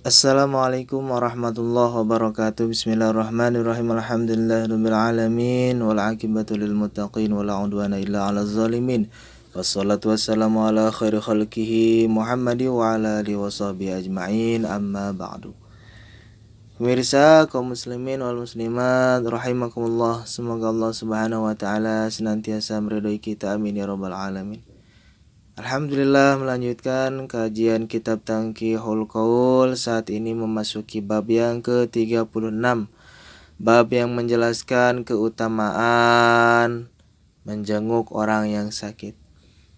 Assalamualaikum warahmatullahi wabarakatuh. Bismillahirrahmanirrahim. Alhamdulillahirabbil alamin wal aqibatu lil muttaqin wala udwana illa 'alal zalimin. Wassalatu wassalamu ala khairi khalqihi Muhammadi wa ala alihi washabihi ajmain. Amma ba'du. Pemirsa kaum muslimin wal muslimat rahimakumullah. Semoga Allah Subhanahu wa taala senantiasa meridhai kita, amin ya rabbal alamin. Alhamdulillah, melanjutkan kajian kitab Tanqihul Qaul. Saat ini memasuki bab yang ke-36, bab yang menjelaskan keutamaan menjenguk orang yang sakit.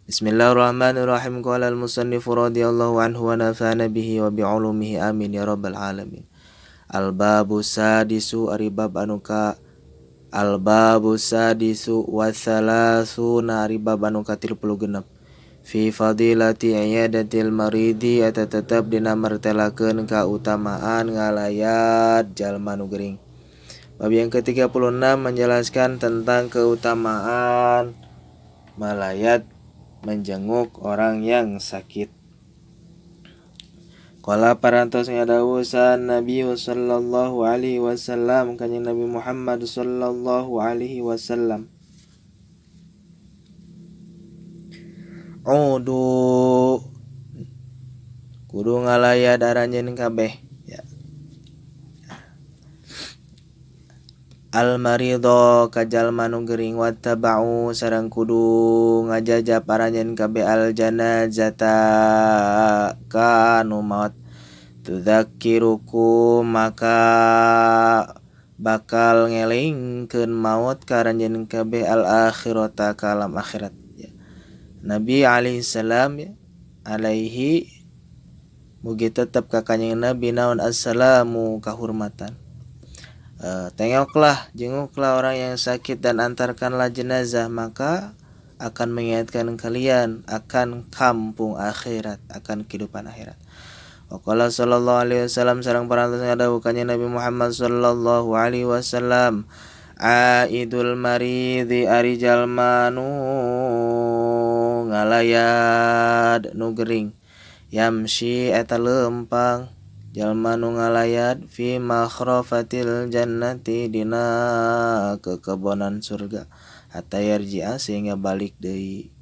Bismillahirrahmanirrahim. Qala al-musannifu radhiyallahu anhu wa nafa'ana bihi wa bi'ulumihi, amin ya rabbal alamin. Al-babu sadisu aribab anuka Al-babu sadisu wa thalathuna aribab anuka 36 fi fadilati iyadatil maridi, eta tetep dina martelakeun kautamaan ngalayat jalma nu gering. Bab yang ke-36 menjelaskan tentang keutamaan malayat menjenguk orang yang sakit. Qala parantos ngadawusan Nabi sallallahu alaihi wasallam, kanjeng Nabi Muhammad sallallahu alaihi wasallam, Udu kudu ngalayat aranjeun kabeh ya. Al marido kajalma nu gering, wattaba'u sareng kudu ngajajab aranjeun kabeh al janazata kanu maut, tudzakirukum maka bakal ngelingkeun maut ka aranjeun kabeh al akhirata ka alam akhirat. Nabi alaihi salam ya, alaihi mugi tetep ka kanjeng Nabi naon assalamu kahormatan. Tengoklah, jenguklah orang yang sakit dan antarkanlah jenazah, maka akan mengingatkan kalian akan kampung akhirat, akan kehidupan akhirat. Waqala sallallahu alaihi wasallam, sareng parantos ngadawuh kanjeng Nabi Muhammad sallallahu alaihi wasallam, Aidul maridi ari jalma nu ngalayat nu gering, yamshi eta leumpang jalma nu ngalayat fi makhrafatil jannati dina kekebonan surga, hatta yarji'a sehingga balik deui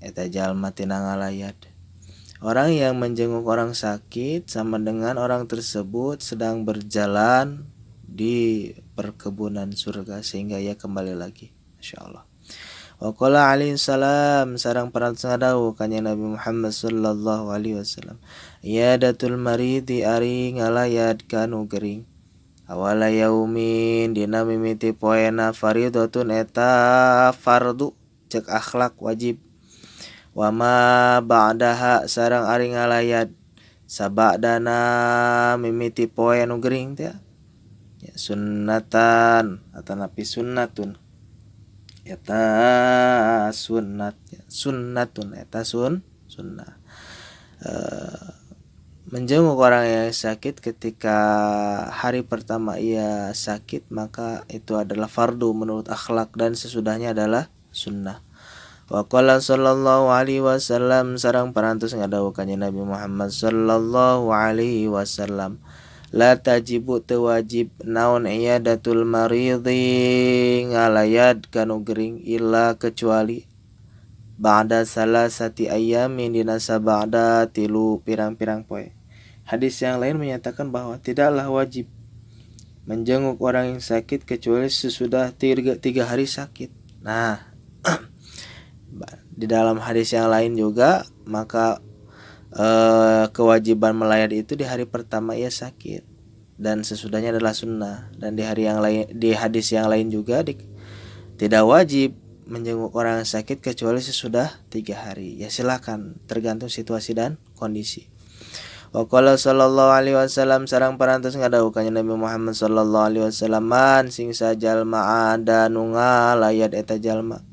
eta jalma tina ngalayat. Orang yang menjenguk orang sakit sama dengan orang tersebut sedang berjalan di perkebunan surga sehingga ia kembali lagi. Masyaallah. Wa qala alaihi salam, sareng parantos ngadawuh kanjeng Nabi Muhammad sallallahu alaihi wasallam, iyadatul maridi ari ngalayat kanu gering, awala yaumin dina mimiti poena, faridatun eta fardu cek akhlak wajib, wa ma ba'daha sareng ari ngalayat sabadana mimiti poe nu gering teh ya, sunnatan atanapi sunnatun eta sunnat ya, sunnatun eta sunnah. Menjenguk orang yang sakit ketika hari pertama ia sakit, maka itu adalah fardu menurut akhlak, dan sesudahnya adalah sunnah. Wa qala sallallahu alaihi wasallam, sareng parantos ngadawuh kanjeng Nabi Muhammad sallallahu alaihi wasallam, la tajibu teu wajib naon iyadatul maridi ngalayat kanu gering, illa kecuali ba'da salasati ayyamin dina sabada tilu pirang-pirang poe. Hadis yang lain menyatakan bahwa tidaklah wajib menjenguk orang yang sakit kecuali sesudah 3 hari sakit. Nah, di dalam hadis yang lain juga, maka kewajiban melayat itu di hari pertama ia sakit dan sesudahnya adalah sunnah. Dan di hari yang lain, di hadis yang lain juga tidak wajib menjenguk orang yang sakit kecuali sesudah 3 hari. Ya silakan, tergantung situasi dan kondisi. Wa qala sallallahu alaihi wasallam, sareng parantos ngadawuh kanjeng Nabi Muhammad sallallahu alaihi wasallam, man sing sajalma ada nu ngalayat eta jalma,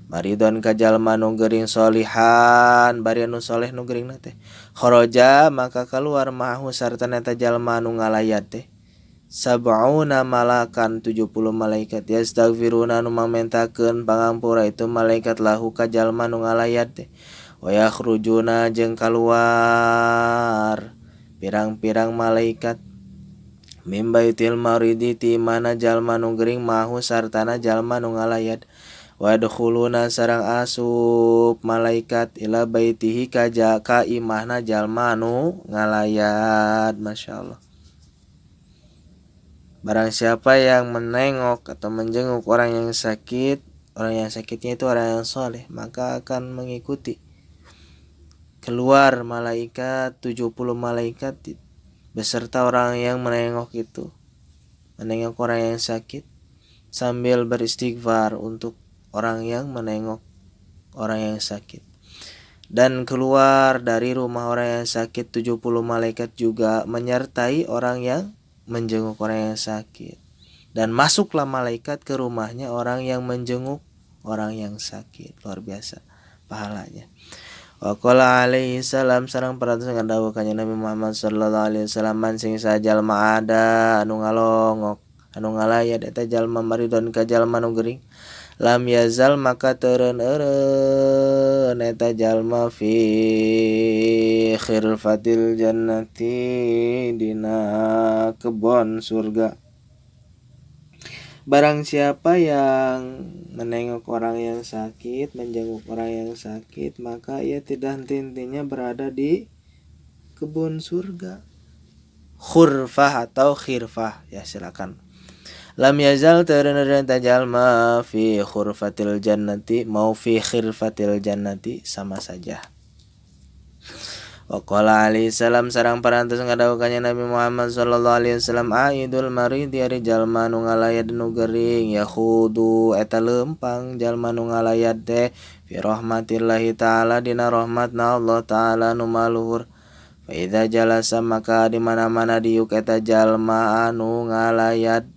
maridon ka jalma nu gering, solihan bari anu soleh nu gering teh, kharaja maka keluar mahu sarta eta jalma nu ngalayat teh, sab'una malakan 70 malaikat, yastaghfiruna nu mamentakeun pangampura itu malaikat lahu ka jalma nu ngalayat teh, wa yakhrujuna jeung kaluar pirang-pirang malaikat mim baitil maridi ti mana jalma nu gering mahu sartana jalma nu ngalayat wadkhuluna sarang asup malaikat ila baitihi ka imahna jalma nu ngalayat. Masyaallah. Barang siapa yang menengok atau menjenguk orang yang sakit, orang yang sakitnya itu orang yang soleh, maka akan mengikuti keluar malaikat 70 malaikat beserta orang yang menengok itu, menengok orang yang sakit sambil beristighfar untuk orang yang menengok orang yang sakit. Dan keluar dari rumah orang yang sakit 70 malaikat juga menyertai orang yang menjenguk orang yang sakit. Dan masuklah malaikat ke rumahnya orang yang menjenguk orang yang sakit. Luar biasa pahalanya. Wa qala alaihi salam sareng paratos ngadawu kanjeng Nabi Muhammad sallallahu alaihi wasallam man sing sajalma ada anu ngalongok anu ngalayat eta jalma maridon ka jalma nu gering lam yazal maka teureun eta jalma fi khirfatil jannati dina kebon surga. Barang siapa yang menengok orang yang sakit, menjenguk orang yang sakit, maka ia tidak henti-hentinya berada di kebun surga. Khurfah atau khirfah, ya silakan. Lam yazal teureun tajalma fi khurfatil jannati, mau fi khirfatil jannati sama saja. Wa qala alaihi salam sareng parantos ngadawu kanjeng Nabi Muhammad sallallahu alaihi wasallam aidul marid ari jalma nu ngalayat nu gering yakhudu eta leumpang jalma nu ngalayat teh fi rahmatillahi taala dina rahmatna Allah taala nu maluhur. Fa idza jalasa maka di mana-mana diuk eta jalma anu ngalayat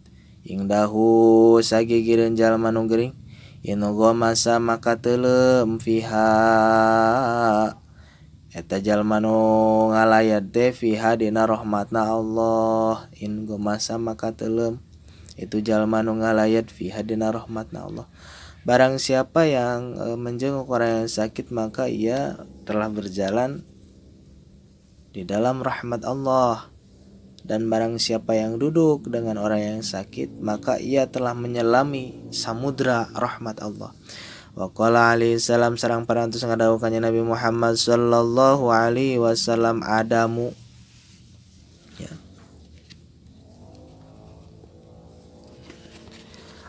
ingdahu sagigireun jalma nu gering inu gomasa maka teuleum fiha eta jalma nu ngalayat teh fiha dina rahmatna Allah in gomasa maka teuleum itu jalma nu ngalayat fiha dina rahmatna Allah. Barang siapa yang menjenguk orang yang sakit maka ia telah berjalan di dalam rahmat Allah. Dan barang siapa yang duduk dengan orang yang sakit maka ia telah menyelami samudra rahmat Allah. Wa qala alaihi salam sareng parantos ngadawu kanjeng Nabi Muhammad sallallahu alaihi wasallam adamu ya.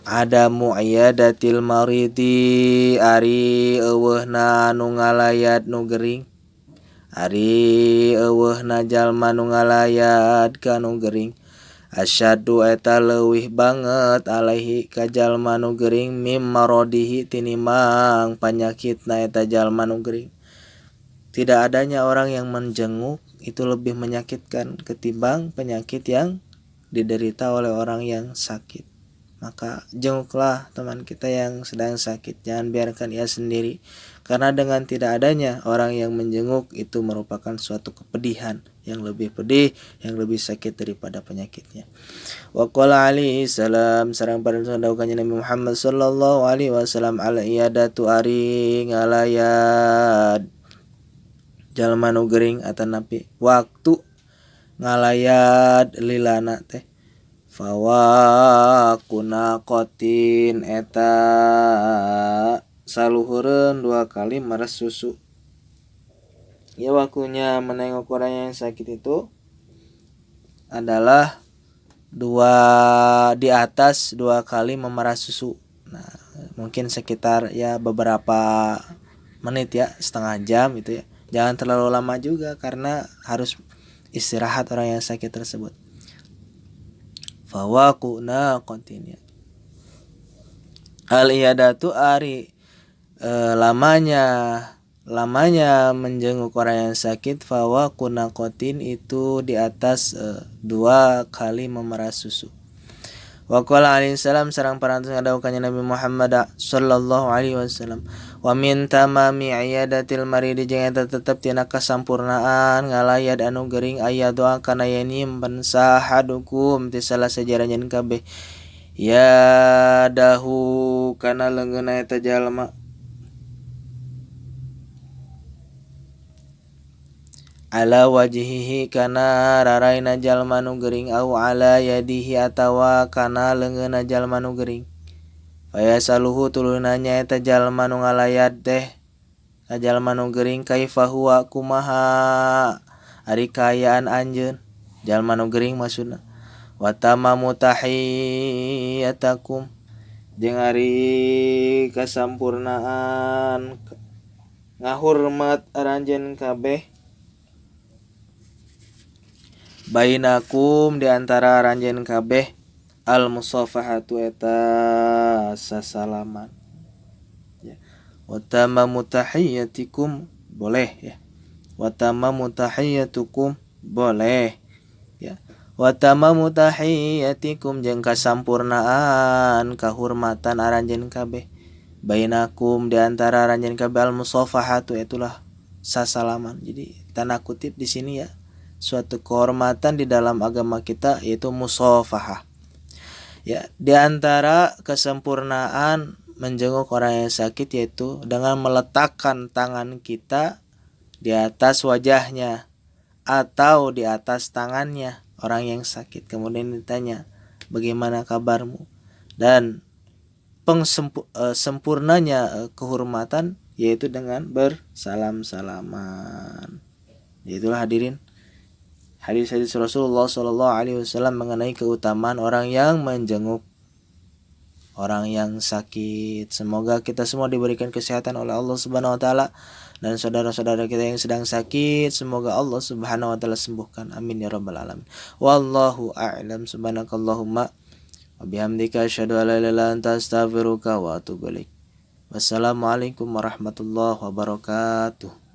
Adamu ayadatil maridi ari eueuhna nu ngalayat nu gering. Ari eueuhna jalma nu ngalayat ka nu gering. Asyadu eta leuwih banget alaihi ka jalma nu gering mim marodihi tinimang panyakitna eta jalma nu gering. Tidak adanya orang yang menjenguk itu lebih menyakitkan ketimbang penyakit yang diderita oleh orang yang sakit. Maka jenguklah teman kita yang sedang sakit, jangan biarkan ia sendiri. Karena dengan tidak adanya orang yang menjenguk itu merupakan suatu kepedihan yang lebih pedih, yang lebih sakit daripada penyakitnya. Wa qala alaihi salam sareng parantos kanjeng Nabi Muhammad sallallahu alaihi wasallam al iyadatu ari ngalayat jalma nu gering atanapi waktu ngalayat lilana teh fawa kuna kotin eta saluhureun 2 kali meres susu. Ya waktunya menengok orang yang sakit itu adalah di atas 2 kali memeras susu. Nah, mungkin sekitar ya beberapa menit ya, setengah jam itu ya. Jangan terlalu lama juga karena harus istirahat orang yang sakit tersebut. Fawaquna kontinya. Al iyadatu ari lamanya menjenguk orang yang sakit fawaquna qatin itu di atas 2 kali memeras susu. Wa qala alaihi salam sareng parantos ngadawu kanjeng Nabi Muhammad sallallahu alaihi wasallam wa min tamami iyadatil marid jeung eta tetep tina kasampurnaan ngalayat anu gering aya doa kana yanim pansahadukum ti salah sajaranjeun kabeh ya dahu kana leungeunna eta jalma ala wajhihi kana raraina jalma nu gering au ala yadihi atawa kana leungeunna jalma nu gering fayasaluhu tulunanya eta jalma nu ngalayat teh ka jalma nu gering kaifa huwa kumaha ari kaayaan anjeun jalma nu gering maksudna wa tamamu tahiyatakum jeung ari kasampurnaan ngahormat aranjeun kabeh bainakum di antara aranjeun kabeh al musafahatu eta sasalaman ya wa tamamu tahiyyatikum boleh ya wa tamamu tahiyyatukum boleh ya wa tamamu tahiyyatikum jeung kasampurnaan kahormatan aranjeun kabeh bainakum di antara aranjeun kabeh al musafahatu itulah sasalaman. Jadi tanda kutip di sini ya suatu kehormatan di dalam agama kita yaitu musafahah. Ya, di antara kesempurnaan menjenguk orang yang sakit yaitu dengan meletakkan tangan kita di atas wajahnya atau di atas tangannya orang yang sakit. Kemudian ditanya, "Bagaimana kabarmu?" Dan sempurnanya kehormatan yaitu dengan bersalam-salaman. Itulah hadirin hadis-hadis Rasulullah SAW mengenai keutamaan orang yang menjenguk orang yang sakit. Semoga kita semua diberikan kesehatan oleh Allah Subhanahu wa taala dan saudara-saudara kita yang sedang sakit semoga Allah Subhanahu wa taala sembuhkan. Amin ya rabbal alamin. Wallahu a'lam. Subhanakallahumma wa bihamdika asyhadu an la ilaha illa anta astaghfiruka wa atubu ilaik. Wassalamualaikum warahmatullahi wabarakatuh.